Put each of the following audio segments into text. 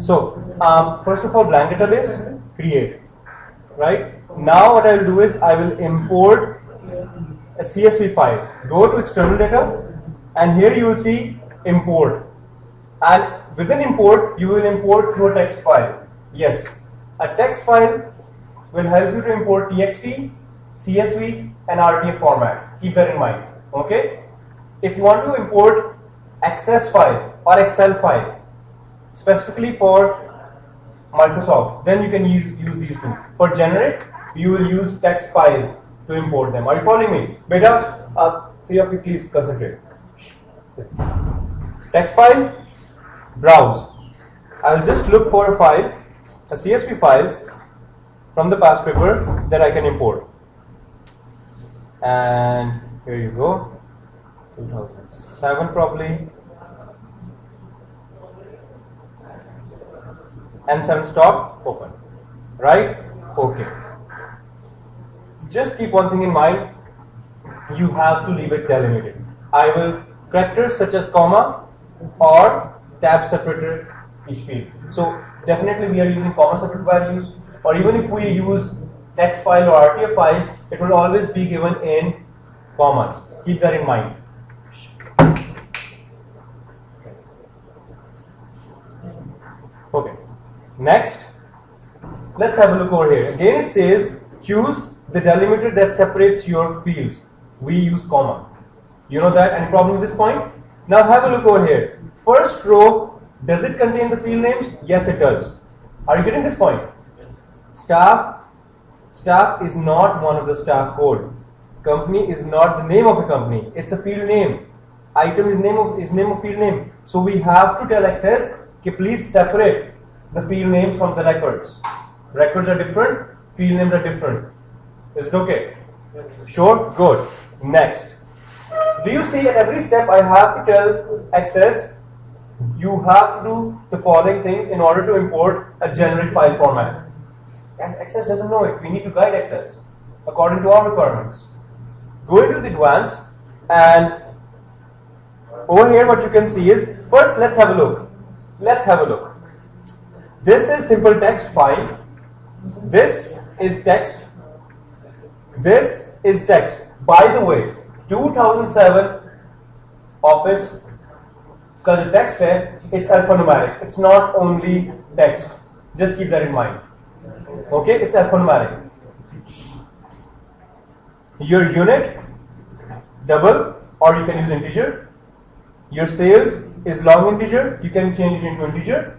So first of all, blank database, create. Right? Now what I will do is I will import a CSV file. Go to external data, and here you will see import. And within import, you will import through a text file. Yes, a text file will help you to import TXT, CSV, and RTF format. Keep that in mind. Okay? If you want to import Access file or Excel file, specifically for Microsoft, then you can use these two. For generic, you will use text file to import them. Are you following me? Beta, three of you please concentrate. Text file, browse. I will just look for a file, a CSV file from the past paper that I can import. And here you go, 2007 probably. N7 stop, open. Right? Okay. Just keep one thing in mind. You have to leave it delimited. I will characters such as comma or tab separated each field. So definitely we are using comma separate values, or even if we use text file or RTF file, it will always be given in commas. Keep that in mind. Okay. Next, let's have a look over here. Again, it says choose the delimiter that separates your fields. We use comma. You know that? Any problem with this point? Now have a look over here. First row, does it contain the field names? Yes, it does. Are you getting this point? Staff is not one of the staff code. Company is not the name of a company. It's a field name. Item is name of field name. So we have to tell Access, okay, please separate the field names from the records. Records are different, field names are different. Is it okay? Yes. Sure? Good. Next. Do you see at every step I have to tell Access, you have to do the following things in order to import a generic file format. As Access doesn't know it, we need to guide Access according to our requirements. Go into the advanced, and over here what you can see is, first let's have a look. Let's have a look. This is simple text file. This is text. This is text. By the way, 2007 Office का जो text है, it's alphanumeric. It's not only text. Just keep that in mind. Okay, it's alphanumeric. Your unit, double, or you can use integer. Your sales is long integer. You can change it into integer.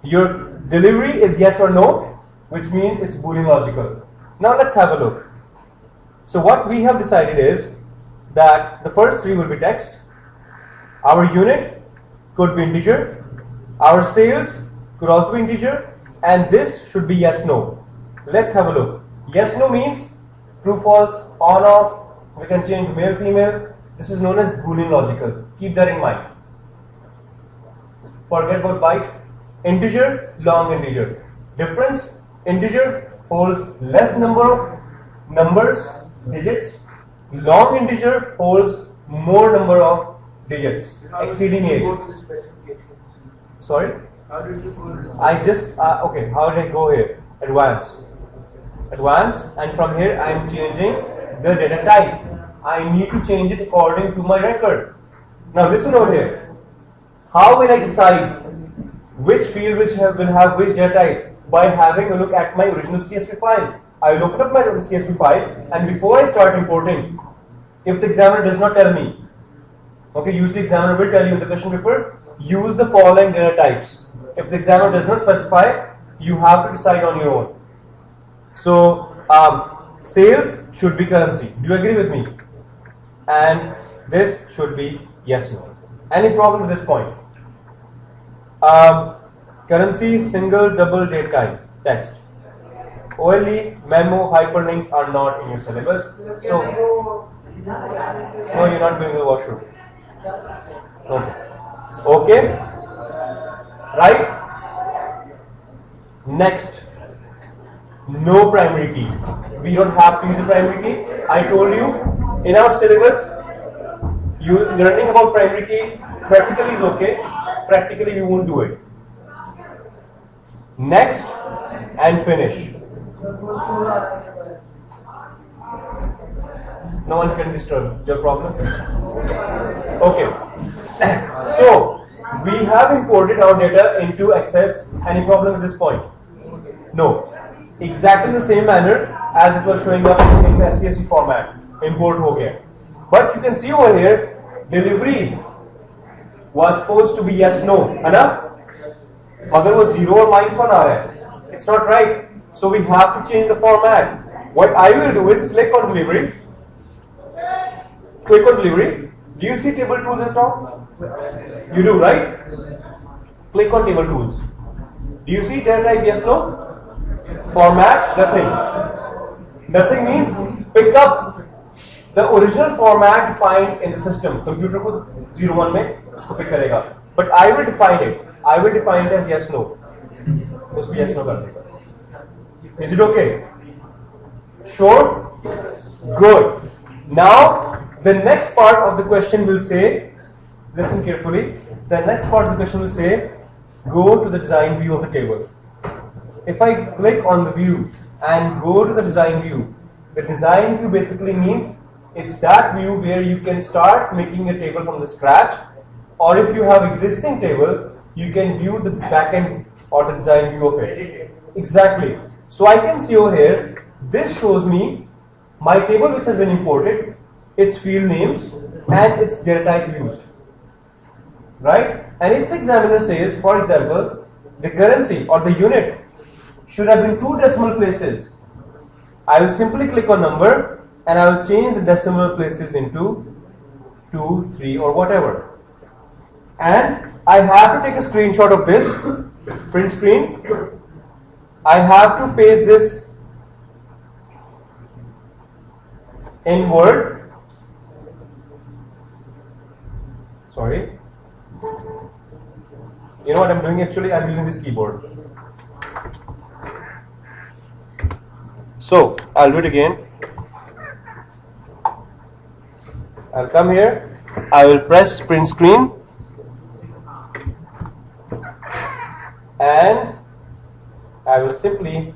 Your delivery is yes or no, which means it's Boolean logical. Now let's have a look. So what we have decided is that the first three will be text. Our unit could be integer. Our sales could also be integer. And this should be yes, no. Let's have a look. Yes, no means true, false, on, off. We can change male, female. This is known as Boolean logical. Keep that in mind. Forget about byte. Integer, long integer. Difference, integer holds less number of numbers, digits. Long integer holds more number of digits, exceeding 8. Sorry? How did you go to this? I just, okay, how did I go here? Advanced. Advanced, and from here I am changing the data type. I need to change it according to my record. Now listen over here. How will I decide which field will have which data type? By having a look at my original CSV file. I will open up my CSV file, and before I start importing, if the examiner does not tell me, okay, usually examiner will tell you in the question paper, use the following data types. If the examiner does not specify, you have to decide on your own. So, sales should be currency. Do you agree with me? And this should be yes, no. Any problem with this point? Currency, single, double, date type, text. OLE, memo, hyperlinks are not in your syllabus. So, no, you're not going to the washroom. Okay. Okay. Right? Next. No primary key. We don't have to use a primary key. I told you, in our syllabus, you learning about primary key theoretically is okay. Practically, you won't do it. next, and finish. No one's getting disturbed. Your problem? Okay. So we have imported our data into Access. Any problem at this point? No. Exactly the same manner as it was showing up in the SCSE format. Import ho gaya. But you can see over here, delivery was supposed to be yes, no. है ना? मगर वो 0 or -1 आ रहा है. It's not right. So we have to change the format. What I will do is click on delivery. Click on delivery. Do you see table tools at all? You do, right? Click on table tools. Do you see data type yes, no? Format, nothing. Nothing means pick up the original format defined in the system. Computer को 01 में उसको pick करेगा. But I will define it. I will define it as yes, no. उसको yes, no कर देगा. Is it okay? Sure? Good. Now, the next part of the question will say, listen carefully, the next part of the question will say, go to the design view of the table. If I click on the view and go to the design view, the design view basically means it's that view where you can start making a table from the scratch, or if you have existing table, you can view the backend or the design view of it. Exactly. So I can see over here, this shows me my table which has been imported, its field names and its data type used. Right? And if the examiner says, for example, the currency or the unit should have been 2 decimal places, I will simply click on number and I will change the decimal places into 2, 3 or whatever. And I have to take a screenshot of this, print screen. I have to paste this in Word. Sorry. You know what I'm doing actually? I'm using this keyboard. So, I'll do it again. I'll come here. I will press print screen. And I will simply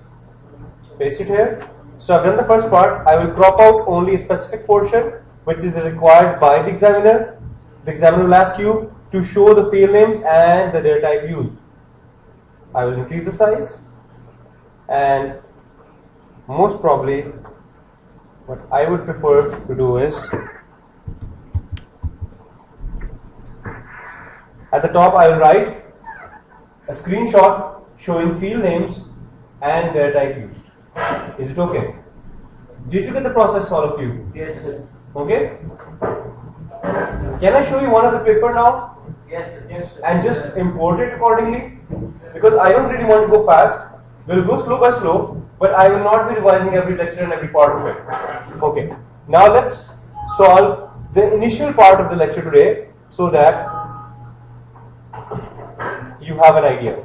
paste it here. So I've done the first part. I will crop out only a specific portion which is required by the examiner. The examiner will ask you to show the field names and the data type used. I will increase the size, and most probably what I would prefer to do is at the top I will write a screenshot showing field names and data type used. Is it okay? Did you get the process, all of you? Yes, sir. Okay. Can I show you one of the paper now? Yes, sir. Yes, sir. And just import it accordingly? Because I don't really want to go fast. We'll go slow by slow, but I will not be revising every lecture and every part of it. Okay. Now let's solve the initial part of the lecture today so that you have an idea.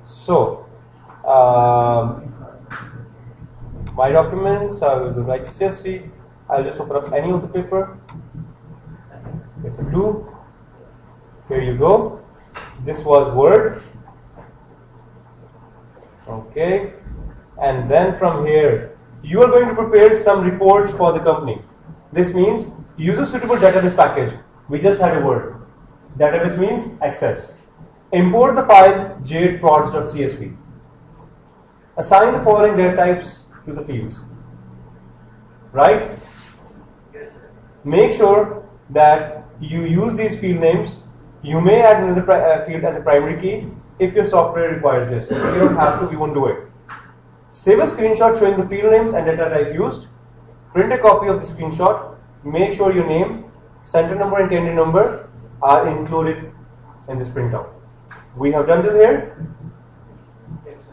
So, my documents, I will do IGCSE. I'll just open up any of the paper. Paper 2. Here you go. This was Word. Okay. And then from here, you are going to prepare some reports for the company. This means use a suitable database package. We just had a word. Database means access. Import the file jadeprods.csv. Assign the following data types to the fields. Right? Make sure that you use these field names. You may add another field as a primary key if your software requires this. If you don't have to, we won't do it. Save a screenshot showing the field names and data type used. Print a copy of the screenshot. Make sure your name, center number and candy number are included in this printout. We have done it here.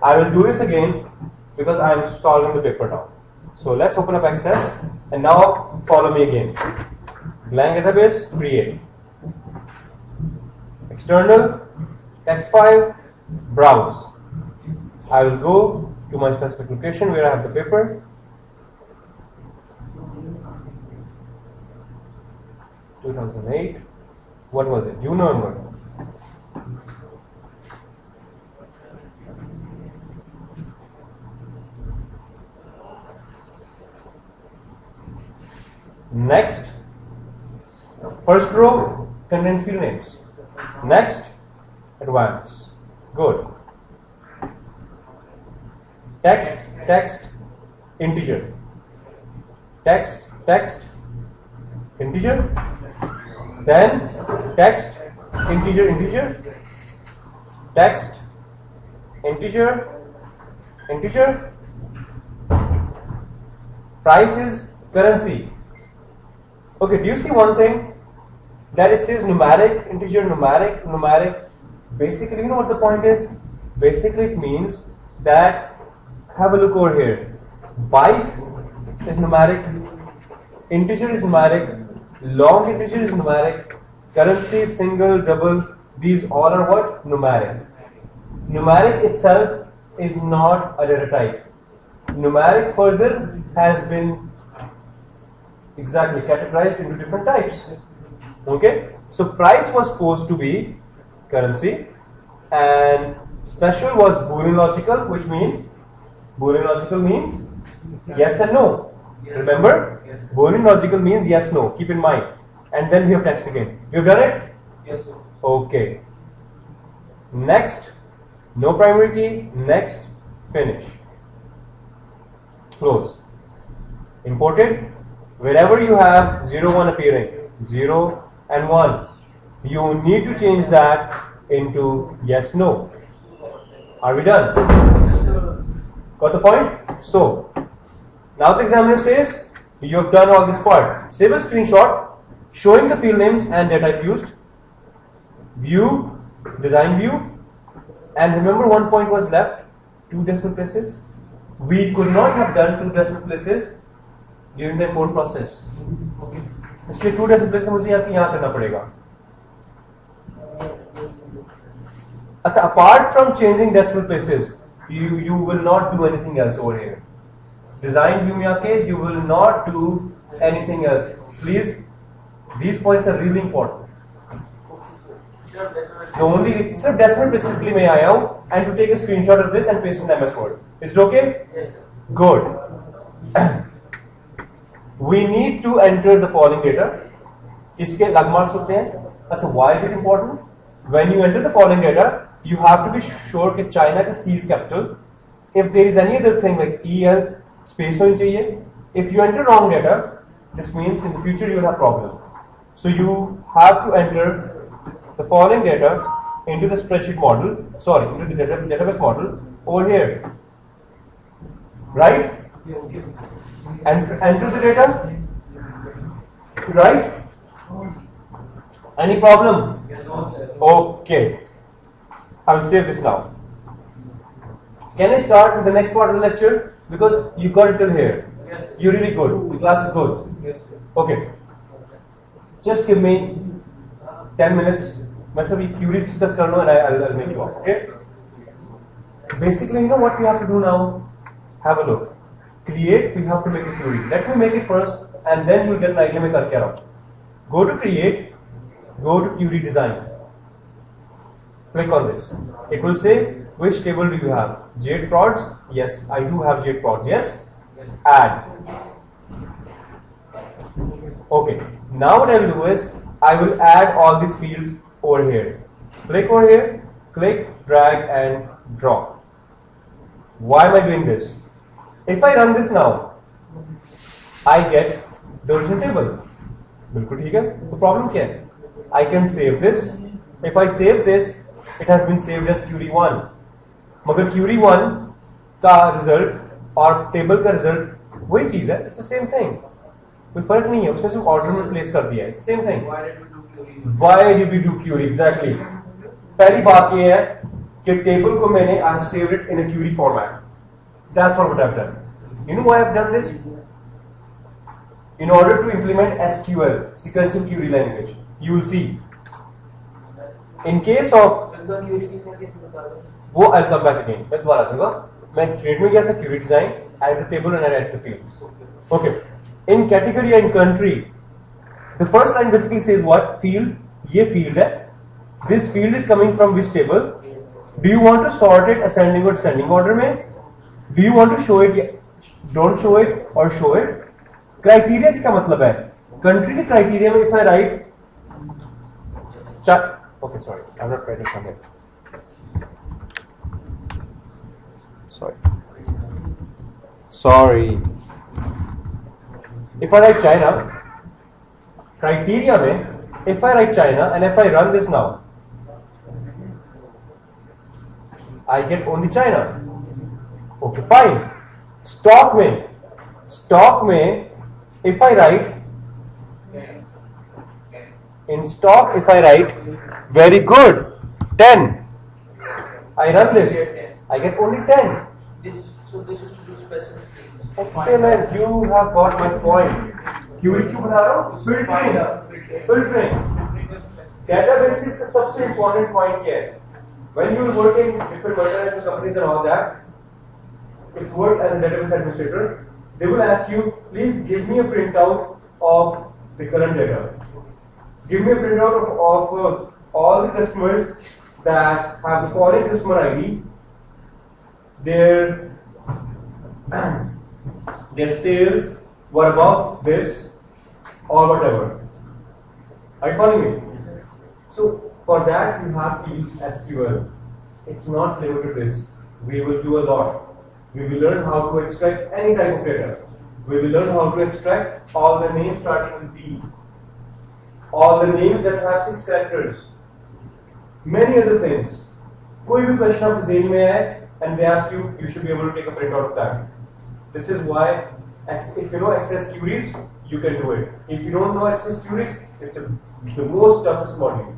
I will do this again because I am solving the paper now. So let's open up Access and now follow me again. Blank database, create. External, text file, browse. I will go to my specific location where I have the paper. 2008. What was it? June, November. Next, first row contains field names. Next, advance. Good. Text, text, integer. Text, text, integer. Then text, integer, integer. Text, integer, integer. Price is currency. Okay, do you see one thing? That it says numeric, integer, numeric, numeric. Basically, you know what the point is? Basically, it means that, have a look over here. Byte is numeric, integer is numeric, long integer is numeric, currency, single, double, these all are what? Numeric. Numeric itself is not a data type. Numeric further has been exactly categorized into different types. Okay, so price was supposed to be currency, and special was Boolean logical, which means Boolean logical means yes and no. Remember, Boolean logical means yes, no. Keep in mind. And then we have text again. You have done it? Yes, sir. Okay. Next, no primary key. Next, finish. Close. Imported. Wherever you have 0, 1 appearing, 0 and 1, you need to change that into yes, no. Are we done? Got the point? So, now the examiner says, you have done all this part. Save a screenshot showing the field names and data type used. View, design view. And remember, one point was left, 2 decimal places. We could not have done 2 decimal places during the import process. इसलिए 2 decimal places मुझे यहाँ करना पड़ेगा. अच्छा, apart from changing decimal places, you will not do anything else over here. Design view में आके you will not do anything else. Please, these points are really important. The only सिर्फ decimal places के लिए मैं आया हूँ, and to take a screenshot of this and paste in MS Word. Is it okay? Yes, sir. Good. We need to enter the following data. इसके लग marks होते हैं. अच्छा, why is it important? When you enter the following data, you have to be sure that China का C is capital. If there is any other thing like EL, space होनी चाहिए. If you enter wrong data, this means in the future you will have problem. So you have to enter the following data into the spreadsheet model. Sorry, into the database model over here. Right? And enter the data. Right? Any problem? Yes, sir. Okay. I will save this now. Can I start with the next part of the lecture? Because you got it till here. Yes, sir. You're really good. The class is good. Yes, sir. Okay. Just give me 10 minutes. मैं सभी queries discuss कर लो and I'll make you up. Okay? Basically, you know what we have to do now? Have a look. Create, we have to make a query. Let me make it first and then you'll get an idea में कर क्या रहा हूँ. Go to create, go to query design. Click on this. It will say, which table do you have? Jade prods? Yes, I do have Jade prods. Yes? Add. Okay. Now what I will do is, I will add all these fields over here. Click over here, click, drag and drop. Why am I doing this? If I run this now, I get the original table. बिल्कुल ठीक है. The problem क्या है? I can save this. If I save this, it has been saved as query 1. मगर query 1 का result और table का result वही चीज है. It's the same thing. कोई फर्क नहीं है. उसने सिर्फ order में place कर दिया है. It's the same thing. Why did we do query? Why did we do query? Exactly. पहली बात ये है कि table को मैंने I have saved it in a query format. That's what I've done. You know why I've done this? In order to implement SQL, sequential query language, you will see. In case of उनका query किस में कैसे बता रहे हैं? वो I'll come back again. मैं दोबारा दूंगा. मैं create में गया था query design, add the table and add the fields. Okay. In category and country, the first line basically says what? Field. ये field है. This field is coming from which table? Do you want to sort it ascending or descending order में? Do you want to show it, don't show it, or show it? Criteria क्या मतलब है? Country के criteria में if I write, okay, sorry, I'm not writing from here. Sorry. If I write China, criteria में, if I write China and if I run this now, I get only China. Okay, fine. Stock में, if I write, in stock, if I write, very good, 10. I run this, I get only 10. So this is to do specific things. Excellent, you have got my point. Query क्यों बना रहा हूँ? Filtering. Databases का सबसे important point क्या है? When you work in different multinational companies and all that, if you work as a database administrator, they will ask you, please give me a printout of the current data. Give me a printout of all the customers that have the following customer ID, their sales were above this or whatever. Are you following me? So for that you have to use SQL. It's not limited to this. We will do a lot. We will learn how to extract any type of data. We will learn how to extract all the names starting with B, all the names that have 6 characters, many other things. कोई भी question आपके ज़हन में आए and they ask you, you should be able to take a printout of that. This is why, if you know access queries, you can do it. If you don't know access queries, it's the most toughest module.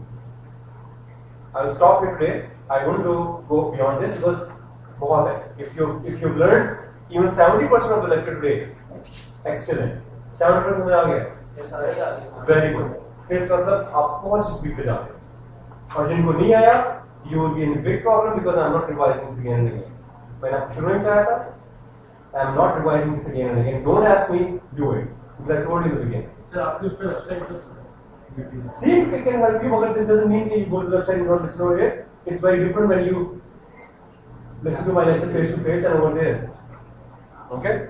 I will stop here today. I want to go beyond this because if you've learned even 70% of the lecture today, excellent. 70% में आ गया. Very good. फिर इसका मतलब आप बहुत speed पे जाते हैं. और जिनको नहीं आया, you will be in a big problem because I'm not revising this again and again. मैंने आपको शुरू में कहा था, I'm not revising this again and again. Don't ask me, do it. Because I told you in the beginning. Sir, आपके उस पर website See if it can help you, but this doesn't mean that you go to the website and don't listen to it. It's very different when you listen to my lecture face to face and over there. Okay?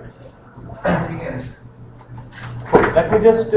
Let me just